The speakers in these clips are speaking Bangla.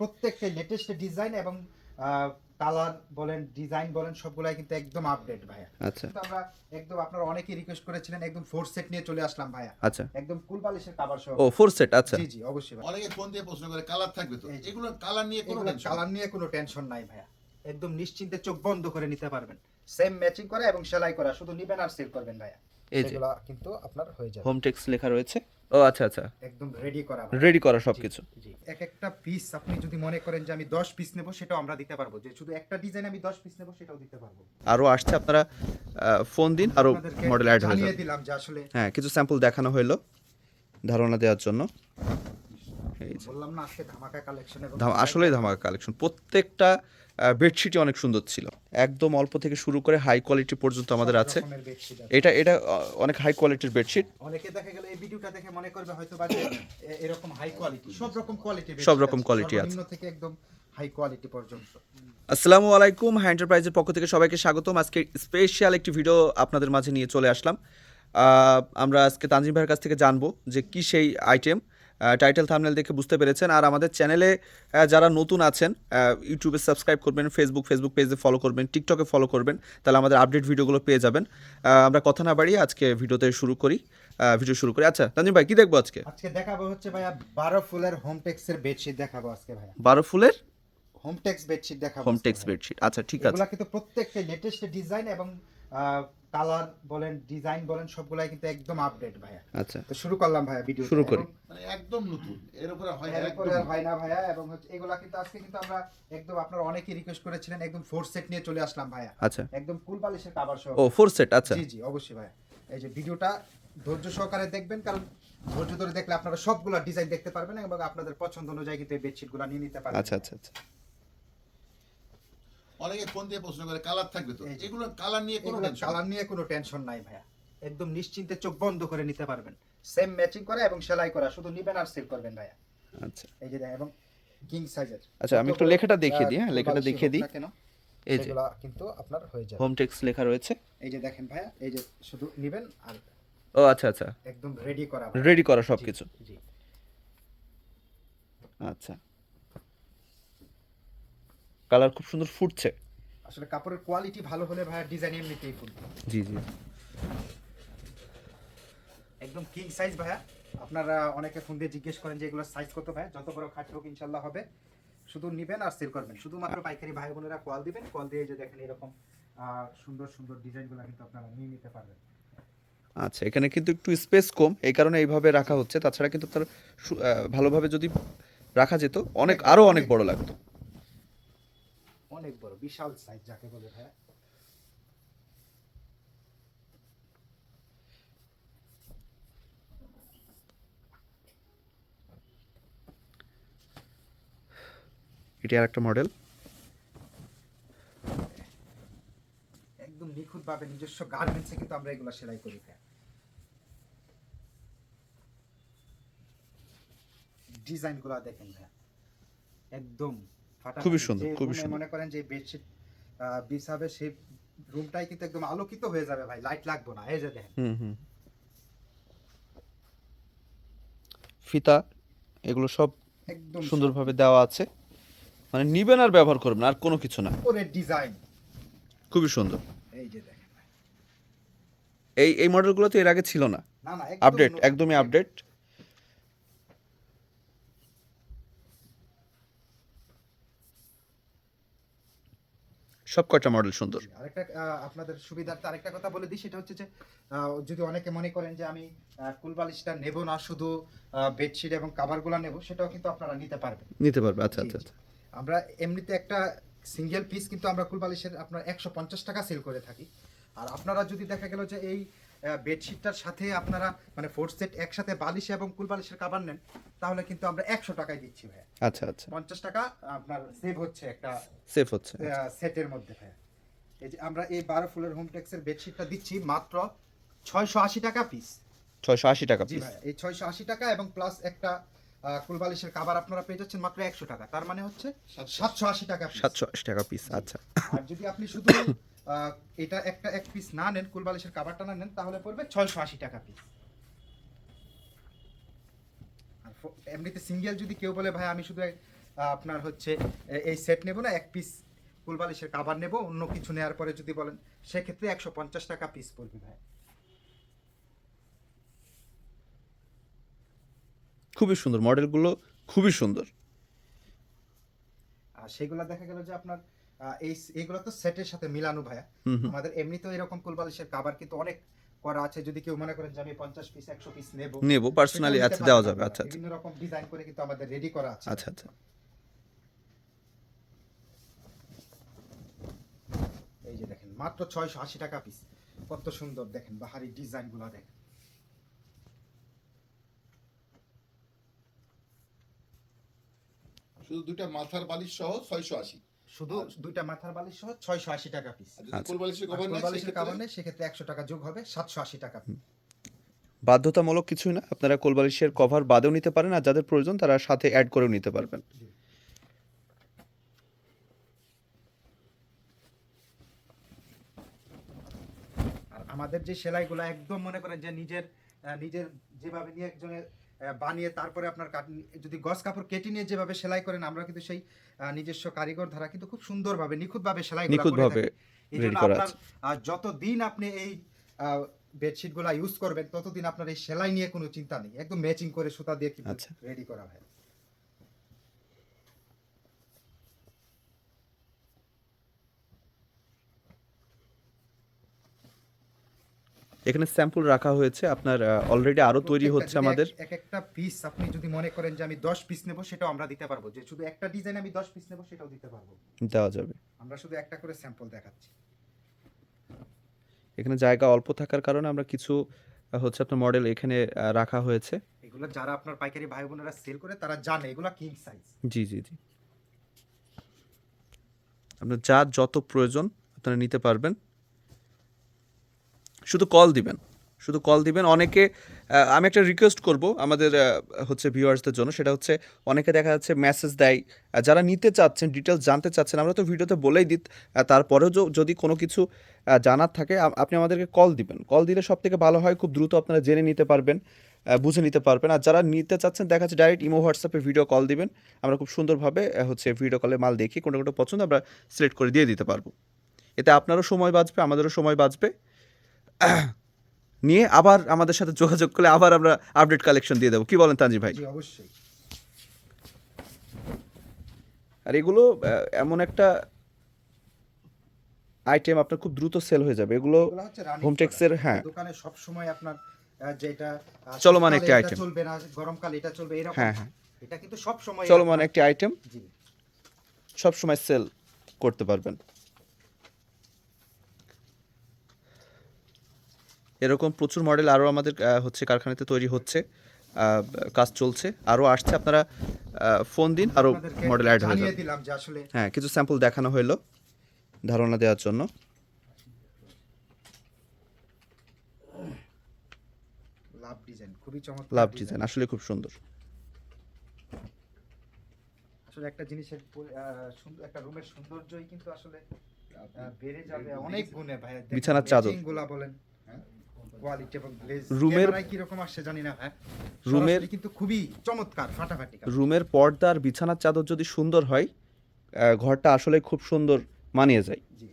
প্রত্যেকটা লেটেস্ট ডিজাইন এবং কালার বলেন ডিজাইন বলেন সবগুলাই কিন্তু একদম আপডেট ভাইয়া। আচ্ছা তো আমরা একদম আপনারা অনেকেই রিকোয়েস্ট করেছিলেন, একদম ফোর সেট নিয়ে চলে আসলাম ভাইয়া। আচ্ছা একদম কুল বালিশের কভার সহ। ও 4 সেট আচ্ছা জি জি অবশ্যই ভাই। অনেকে ফোন দিয়ে প্রশ্ন করে কালার থাকবে তো, এই যে। এগুলো কালার নিয়ে কোনো এগুলো টেনশন কালার নিয়ে কোনো টেনশন নাই ভাইয়া, একদম নিশ্চিন্তে চোখ বন্ধ করে নিতে পারবেন। সেম ম্যাচিং করা এবং সেলাই করা, শুধু নিবেন আর সেল করবেন ভাইয়া। এই যে এগুলা কিন্তু আপনার হয়ে যাবে হোম টেক্স লেখা রয়েছে। ও আচ্ছা আচ্ছা একদম রেডি করা ভাইয়া। রেডি করা সবকিছু। জি এক একটা পিস আপনি যদি মনে করেন যে আমি 10 পিস নেব, সেটাও আমরা দিতে পারবো। যে শুধু একটা ডিজাইন আমি 10 পিস নেব, সেটাও দিতে পারবো। আরো আসছে, আপনারা ফোন দিন, আরো আপনাদেরকে মডেল অ্যাড হয়ে জানিয়ে যাবে। দিলাম যে আসলে হ্যাঁ, কিছু স্যাম্পল দেখানো হলো ধারণা দেওয়ার জন্য। এই যে বললাম না আজকে ধামাকা কালেকশন এবং আসলেই ধামাকা কালেকশন। প্রত্যেকটা বেডশিটই অনেক সুন্দর ছিল, একদম অল্প থেকে শুরু করে হাই কোয়ালিটি পর্যন্ত আমাদের আছে। রকমের বেডশিট আছে। এটা এটা অনেক হাই কোয়ালিটির বেডশিট। অনেকে দেখা গেল এই ভিডিওটা দেখে মনে করবে হয়তো বা যে এরকম হাই কোয়ালিটি, সব রকম কোয়ালিটি, সব রকম quality আছে। সর্বনিম্ন থেকে একদম হাই কোয়ালিটি পর্যন্ত। আসসালামু আলাইকুম, হাই এন্টারপ্রাইজের পক্ষ থেকে সবাইকে স্বাগতম। আজকে স্পেশাল একটি ভিডিও আপনাদের মাঝে নিয়ে চলে আসলাম। আমরা আজকে তানজিম ভাইয়ের কাছ থেকে জানবো যে কি সেই আইটেম। টাইটেল থাম্বনেল দেখে বুঝতে পেরেছেন। আর আমাদের চ্যানেলে যারা নতুন আছেন, ইউটিউবে সাবস্ক্রাইব করবেন, ফেসবুক পেজে ফলো করবেন, টিকটকে ফলো করবেন, তাহলে আমাদের আপডেট ভিডিওগুলো পেয়ে যাবেন। আমরা কথা না বাড়িয়ে আজকে ভিডিও শুরু করি। আচ্ছা তানজিম ভাই, কি দেখবো আজকে? আজকে দেখাবো হচ্ছে ভাইয়া 12 ফুলের হোম টেক্সের বেডশিট দেখাবো আজকে ভাইয়া। 12 ফুলের হোম টেক্স বেডশিট দেখাবো। হোম আজকে টেক্স ভাইয়া। বেডশিট, আচ্ছা ঠিক আছে। এগুলা কিন্তু প্রত্যেকটা লেটেস্ট ডিজাইন এবং কালার বলেন ডিজাইন বলেন সবগুলাই কিন্তু একদম আপডেট ভাইয়া। আচ্ছা তো শুরু করলাম ভাইয়া ভিডিও শুরু করি। মানে একদম নতুন, এর উপরে হয় না, এরপরে একদম আর হয় না ভাইয়া। এবং হচ্ছে এগুলা কিন্তু আজকে কিন্তু আমরা একদম আপনারা অনেকেই রিকোয়েস্ট করেছিলেন, একদম ফোর সেট নিয়ে চলে আসলাম ভাইয়া। আচ্ছা একদম কুল বালিশের কভার সহ। ও 4 সেট আচ্ছা জি জি অবশ্যই ভাইয়া। এই যে ভিডিওটা ধৈর্য সহকারে দেখবেন, কারণ ধৈর্য ধরে দেখলে আপনারা সবগুলা ডিজাইন দেখতে পারবেন এবং আপনাদের পছন্দ অনুযায়ী কিন্তু এই বেডশিটগুলো নিয়ে নিতে পারবেন। আচ্ছা আচ্ছা আচ্ছা অনেকে ফোন দিয়ে প্রশ্ন করে কালার থাকবে তো, এই যে। এগুলো কালার নিয়ে কোনো এগুলো টেনশন কালার নিয়ে কোনো টেনশন নাই ভাইয়া, একদম নিশ্চিন্তে চোখ বন্ধ করে নিতে পারবেন। সেম ম্যাচিং করা এবং সেলাই করা, শুধু নিবেন আর সেল করবেন ভাইয়া। আচ্ছা এই যে এবং কিং সাইজের। আচ্ছা, আমি একটু লেখাটা দেখিয়ে দিই। হ্যাঁ, লেখাটা দেখিয়ে দিই। কেন এই যে এগুলা কিন্তু আপনার হয়ে যাবে। হোম টেক্স লেখা রয়েছে। এই যে দেখেন ভাইয়া, এই যে শুধু নিবেন আর ও আচ্ছা আচ্ছা একদম রেডি করা। রেডি করা সবকিছু। জি আচ্ছা, কালার খুব সুন্দর ফুটছে। আসলে কাপড়ের কোয়ালিটি ভালো হলে ভাইয়া ডিজাইন এমনিতেই ফুটবে। জি জি একদম কিং সাইজ ভাইয়া। আপনারা অনেকে ফোন দিয়ে জিজ্ঞেস করেন যে এগুলোর সাইজ কত ভাইয়া। যত বড় খাট হোক ইনশাল্লাহ হবে, শুধু নিবেন আর সেল করবেন। শুধুমাত্র পাইকারি ভাই বোনেরা কল দিবেন, কল দিয়ে এই যে দেখেন এরকম সুন্দর সুন্দর ডিজাইনগুলো কিন্তু আপনারা নিয়ে নিতে পারবেন। আচ্ছা, এখানে কিন্তু একটু স্পেস কম, এই কারণে এইভাবে রাখা হচ্ছে। তাছাড়া কিন্তু তার ভালোভাবে যদি রাখা যেত আরো অনেক বড় লাগতো। অনেক বড় বিশাল সাইজ যাকে বলে ভাইয়া। এটা আর একটা মডেল। একদম নিখুঁত ভাবে নিজস্ব গার্মেন্টসে কিন্তু আমরা এগুলো সেলাই করি ভাইয়া। ডিজাইনগুলো দেখেন ভাইয়া, একদম ফাটাফাটি। খুবই সুন্দর, যে খুবই রুমে সুন্দর। মনে করেন যে বেডশিট বিছাবে, সেই রুমটাই কিন্তু একদম আলোকিত হয়ে যাবে ভাই, লাইট লাগবে না। এই যে দেখেন হুম ফিতা এগুলো সব একদম সুন্দরভাবে দেওয়া আছে, মানে নিবেন আর ব্যবহার করবেন, আর কোনো কিছু না। উপরের ডিজাইন। খুবই সুন্দর। এই যে দেখেন ভাই। এই মডেলগুলো তো এর আগে ছিল না। না না আপডেট, নতুন। একদমই আপডেট। সব কয়টা মডেল সুন্দর। আরেকটা আপনাদের সুবিধার্থে আরেকটা কথা বলে দিই, সেটা হচ্ছে যে যদি অনেকে মনে করেন যে আমি কুলবালিশটা নেব না, শুধু বেডশিট এবং কাভারগুলো নেব, সেটাও কিন্তু আপনারা নিতে পারবেন। নিতে পারবে, আচ্ছা জি, আচ্ছা জি। আচ্ছা আমরা এমনিতে একটা সিঙ্গেল পিস কিন্তু আমরা কুলবালিশের আপনার 150 টাকা সেল করে থাকি। আর আপনারা যদি দেখা গেল যে এই বেডশিটটার সাথে আপনারা মানে ফোর সেট একসাথে বালিশ এবং কুলবালিশের কাভার নেন, তাহলে কিন্তু আমরা 100 টাকায় দিচ্ছি ভাই। আচ্ছা আচ্ছা 50 টাকা আপনার সেভ হচ্ছে একটা সেফ হচ্ছে। সেটের মধ্যে ভাই। এই যে আমরা এই 12 ফুলের হোম টেক্সের বেডশিটটা দিচ্ছি মাত্র 680 টাকা পিস। 680 টাকা জি পিস। ভাই, এই 680 টাকা এবং প্লাস একটা কুলবালিশের কাভার আপনারা পেয়ে যাচ্ছেন মাত্র 100 টাকা। তার মানে হচ্ছে 780 টাকা piece। 780 টাকা পিস, আচ্ছা। আর যদি আপনি শুধু এটা একটা এক পিস না নেন, কুলবালিশের কাভারটা না নেন, তাহলে পড়বে 680 টাকা পিস। আর এমনিতে সিঙ্গেল যদি কেউ বলে ভাই আমি শুধু আপনার হচ্ছে এই সেট নেব না, এক পিস কুল বালিশের কাভার নেব, অন্য কিছু নেওয়ার পরে যদি বলেন সেক্ষেত্রে 150 টাকা পিস পড়বে ভাই। খুবই সুন্দর মডেলগুলো, খুবই সুন্দর। আর সেগুলো দেখা গেল যে আপনার এইগুলো তো সেটের সাথে মিলানো ভাইয়া। হুম হুম। আমাদের এমনিতেও এরকম কুল বালিশের কাভার কিন্তু অনেক করা আছে, যদি কেউ মনে করেন যে আমি 50 পিস 100 পিস নেব, নেব পার্সোনালি, সেটাও নিতে আচ্ছা দেওয়া পারবেন যাবে, আপনারা। আচ্ছা আচ্ছা বিভিন্ন রকম ডিজাইন করে কিন্তু আমাদের রেডি করা আছে। আচ্ছা আচ্ছা। এই যে দেখেন মাত্র 680 টাকা পিস, কত সুন্দর দেখেন বাহারি ডিজাইন গুলা দেখেন। শুধু দুইটা মাথার বালিশ সহ 680। শুধু দুইটা মাথার বালিশ সহ 680 টাকা পিস। আর যদি আচ্ছা। কোল বালিশের আর কভার কোল নেয় বালিশের সেক্ষেত্রে কাভার নেই সেক্ষেত্রে 100 টাকা যোগ হবে, 780 টাকা। বাধ্যতামূলক কিছুই না, আপনারা কোলবালিশের কভার বাদেও নিতে পারেন, আর যাদের প্রয়োজন তারা সাথে অ্যাড করেও নিতে পারবেন। আর আমাদের যে সেলাইগুলো একদম মনে করেন যে নিজের যেভাবে নিয়ে একজনের বানিয়ে তারপরে আপনার যদি গস কাপড় কেটে নিয়ে যেভাবে সেলাই করেন, আমরা কিন্তু সেই নিজস্ব কারিগর ধারা কিন্তু খুব সুন্দরভাবে নিখুঁতভাবে সেলাই নিখুঁতভাবে ready করা আছে। যতদিন আপনি এই বেডশিট গুলা ইউজ করবেন ততদিন আপনার এই সেলাই নিয়ে কোনো চিন্তা নেই, একদম ম্যাচিং করে সুতা দিয়ে কিন্তু আচ্ছা। রেডি করা হয়। এখানে স্যাম্পল রাখা হয়েছে আপনার, অলরেডি আরো তৈরি প্রত্যেকটা হচ্ছে যদি আমাদের। এক একটা পিস আপনি যদি মনে করেন যে আমি 10 পিস নেব, সেটাও আমরা দিতে পারবো, যে শুধু একটা ডিজাইন আমি 10 পিস নেব সেটাও দিতে পারবো। দেওয়া যাবে। আমরা শুধু একটা করে স্যাম্পল দেখাচ্ছি। এখানে জায়গা অল্প থাকার কারণে আমরা কিছু হচ্ছে আপনার মডেল এখানে রাখা হয়েছে। এগুলো যারা আপনার পাইকারি ভাই বোনেরা সেল করে তারা জানে এগুলো কিং সাইজ। জি জি জি, আপনার যা যত প্রয়োজন আপনারা নিতে পারবেন, শুধু কল দিবেন, শুধু কল দিবেন। অনেকে আমি একটা রিকোয়েস্ট করব আমাদের হচ্ছে ভিউয়ার্সদের জন্য, সেটা হচ্ছে অনেকে দেখা যাচ্ছে মেসেজ দেয়, যারা নিতে চাচ্ছেন, ডিটেলস জানতে চাচ্ছেন, আমরা তো ভিডিওতে বলেই দিই, তারপরেও যদি কোনো কিছু জানার থাকে আপনি আমাদেরকে কল দিবেন। কল দিলে সব থেকে ভালো হয়, খুব দ্রুত আপনারা জেনে নিতে পারবেন, বুঝে নিতে পারবেন। আর যারা নিতে চাচ্ছেন দেখা যাচ্ছে ডাইরেক্ট ইমো হোয়াটসঅ্যাপে ভিডিও কল দিবেন, আমরা খুব সুন্দরভাবে হচ্ছে ভিডিও কলে মাল দেখি কোনটা কোনটা পছন্দ আমরা সিলেক্ট করে দিয়ে দিতে পারবো। এতে আপনারও সময় বাঁচবে, আমাদেরও সময় বাঁচবে। নিয়ে আবার আমাদের সাথে যোগাযোগ করলে আবার আমরা আপডেট কালেকশন দিয়ে দেবো, কি বলেন তানজিম ভাই? জি অবশ্যই। আর এগুলো এমন একটা আইটেম আপনার খুব দ্রুত সেল হয়ে যাবে এগুলো। এগুলো হচ্ছে রানিং হোমটেক্সের, হ্যাঁ, দোকানে সব সময় আপনার যেটা চলমান শীতকালে একটি এটা item। চলবে না, গরমকালে এটা চলবে এরকম। হ্যাঁ হ্যাঁ, এটা কিন্তু সব সময় চলমান একটি আইটেম, জি। সব সময় সেল করতে পারবেন। এরকম প্রচুর মডেল আরও আমাদের হচ্ছে কারখানাতে তৈরি হচ্ছে, কাজ চলছে, আরও আসছে। আপনারা ফোন দিন, আরও আপনাদেরকে মডেল অ্যাড হয়ে জানিয়ে যাবে। দিলাম যে আসলে হ্যাঁ, কিছু স্যাম্পল দেখানো হলো ধারণা দেওয়ার জন্য। লাভ ডিজাইন খুবই চমৎকার। লাভ ডিজাইন আসলে খুব সুন্দর। আসলে একটা জিনিসের সুন্দর একটা রুমের সৌন্দর্যই কিন্তু আসলে বেড়ে যাবে অনেক গুণে ভাই। বিছানার চাদর, গুলা বলেন, কোয়ালিটি এবং গ্লেজ রুমের কি রকম আসছে জানি না, হ্যাঁ রুমের সরাসরি কিন্তু খুবই চমৎকার ফাটাফাটি কাজ। রুমের পর্দা আর বিছানার চাদর যদি সুন্দর হয়, ঘরটা আসলে খুব সুন্দর মানিয়ে যায়। জি।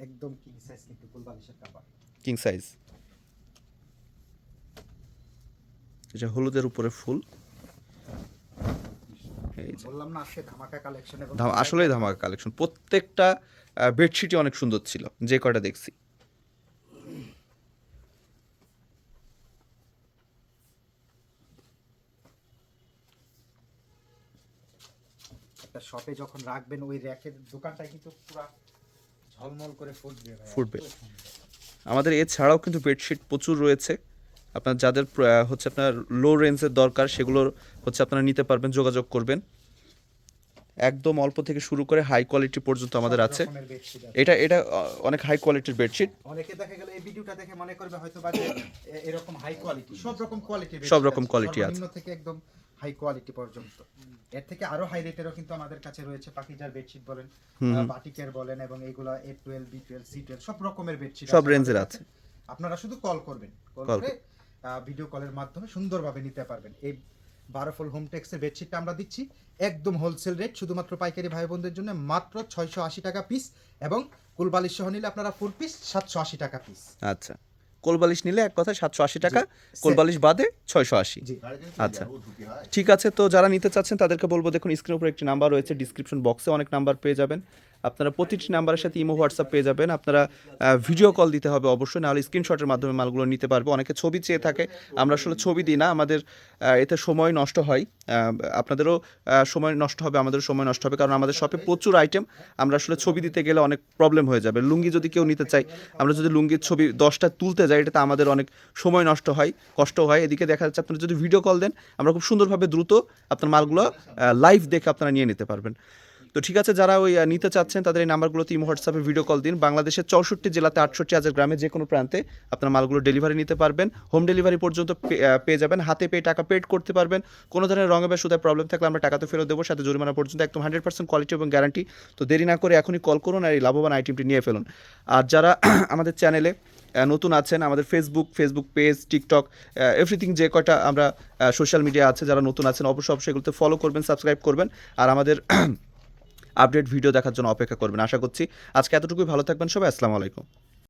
একদম কিং সাইজ কিন্তু ফুল বালিশের কাভার। কিং সাইজ, এটা হলুদের উপরে ফুল। এই যে বললাম না আজকে ধামাকা কালেকশন, এবং আসলেই ধামাকা কালেকশন। প্রত্যেকটা বেডশিটই অনেক সুন্দর ছিল যে কয়টা দেখছি। একটা শপে যখন রাখবেন ওই র‍্যাকের দোকানটা কিন্তু পুরো ঝলমল করে ফুটবে ভাই, ফুটবে। এত সুন্দর। আমাদের এছাড়াও কিন্তু বেডশিট প্রচুর রয়েছে, আপনার যাদের হচ্ছে আপনার লো রেঞ্জের দরকার সেগুলোর হচ্ছে আপনারা নিতে পারবেন, যোগাযোগ করবেন। একদম অল্প থেকে শুরু করে হাই কোয়ালিটি পর্যন্ত আমাদের সব আছে। রকমের bedsheet আছে। এটা অনেক হাই কোয়ালিটির বেডশিট। অনেকে দেখা গেল এই ভিডিওটা দেখে মনে করবে হয়তো বা যে এরকম হাই কোয়ালিটি, সব রকম কোয়ালিটি, সব রকম quality আছে। সর্বনিম্ন থেকে একদম হাই কোয়ালিটি পর্যন্ত। এর থেকে আরো হাই রেটেরও কিন্তু আমাদের কাছে রয়েছে, পাকিজার বেডশিট বলেন, বাটিকের বলেন, এবং এইগুলা A12 B12 C12 সব রকমের বেডশিট সব রেঞ্জের আছে। আপনারা শুধু কল করবেন, কল Call করে ভিডিও কলের মাধ্যমে সুন্দরভাবে নিতে পারবেন। এই 12 ফোল হোমটেক্সের বেডশিটটা আমরা দিচ্ছি একদম হোলসেল রেট, শুধুমাত্র পাইকারি ভাই বোনদের জন্য মাত্র 680 টাকা পিস, এবং কুলবালিশ সহ নিলে আপনারা 4 পিস 780 টাকা পিস। আচ্ছা, কোলবালিশ নিলে এক কথায় 780 টাকা, জি, কোলবালিশ বাদে 680। জি আচ্ছা, ঠিক আছে। তো যারা নিতে চাচ্ছেন তাদেরকে বলবো, দেখুন স্ক্রিনের উপর একটি নাম্বার রয়েছে, ডিসক্রিপশন বক্সে অনেক নাম্বার পেয়ে যাবেন। আপনারা প্রতিটি নাম্বারের সাথে ইমো হোয়াটসঅ্যাপ পেয়ে যাবেন। আপনারা ভিডিও কল দিতে হবে অবশ্যই, নাহলে স্ক্রিনশটের মাধ্যমে মালগুলো নিতে পারবে। অনেকে ছবি চেয়ে থাকে, আমরা আসলে ছবি দিই না, আমাদের এতে সময় নষ্ট হয়। আপনাদেরও সময় নষ্ট হবে, আমাদেরও সময় নষ্ট হবে, কারণ আমাদের শপে প্রচুর আইটেম, আমরা আসলে ছবি দিতে গেলে অনেক প্রবলেম হয়ে যাবে। লুঙ্গি যদি কেউ নিতে চাই, আমরা যদি লুঙ্গির ছবি 10টা তুলতে যাই, এটাতে আমাদের অনেক সময় নষ্ট হয়, কষ্ট হয়। এদিকে দেখা যাচ্ছে আপনারা যদি ভিডিও কল দেন, আমরা খুব সুন্দরভাবে দ্রুত আপনার মালগুলো লাইভ দেখে আপনারা নিয়ে নিতে পারবেন। তো ঠিক আছে, যারা ওই নিতে চাচ্ছেন তাদের এই নাম্বারগুলোতে ইমো হোয়াটসঅ্যাপে ভিডিও কল দিন। বাংলাদেশের 64 জেলাতে 68,000 গ্রামে যে কোনো প্রান্তে আপনার মালগুলো ডেলিভারি নিতে পারবেন। হোম ডেলিভারি পর্যন্ত পেয়ে যাবেন, হাতে পেয়ে টাকা পেড করতে পারবেন। কোনো ধরনের রঙে বা সুতায় প্রবলেম থাকলে আমরা টাকা তো ফেরত দেবো, সাথে জরিমানা পর্যন্ত, একদম 100% কোয়ালিটি এবং গ্যারান্টি। তো দেরি না করে এখনই কল করুন আর এই লাভবান আইটেমটি নিয়ে ফেলুন। আর যারা আমাদের চ্যানেলে নতুন আছেন, আমাদের ফেসবুক পেজ, টিকটক, এভরিথিং যে কয়টা আমরা সোশ্যাল মিডিয়া আছে, যারা নতুন আছেন অবশ্যই এগুলোতে ফলো করবেন, সাবস্ক্রাইব করবেন, আর আমাদের আপডেট ভিডিও দেখার জন্য অপেক্ষা করবেন। আশা করছি আজকে এতটুকুই, ভালো থাকবেন সবাই, আসসালামু আলাইকুম।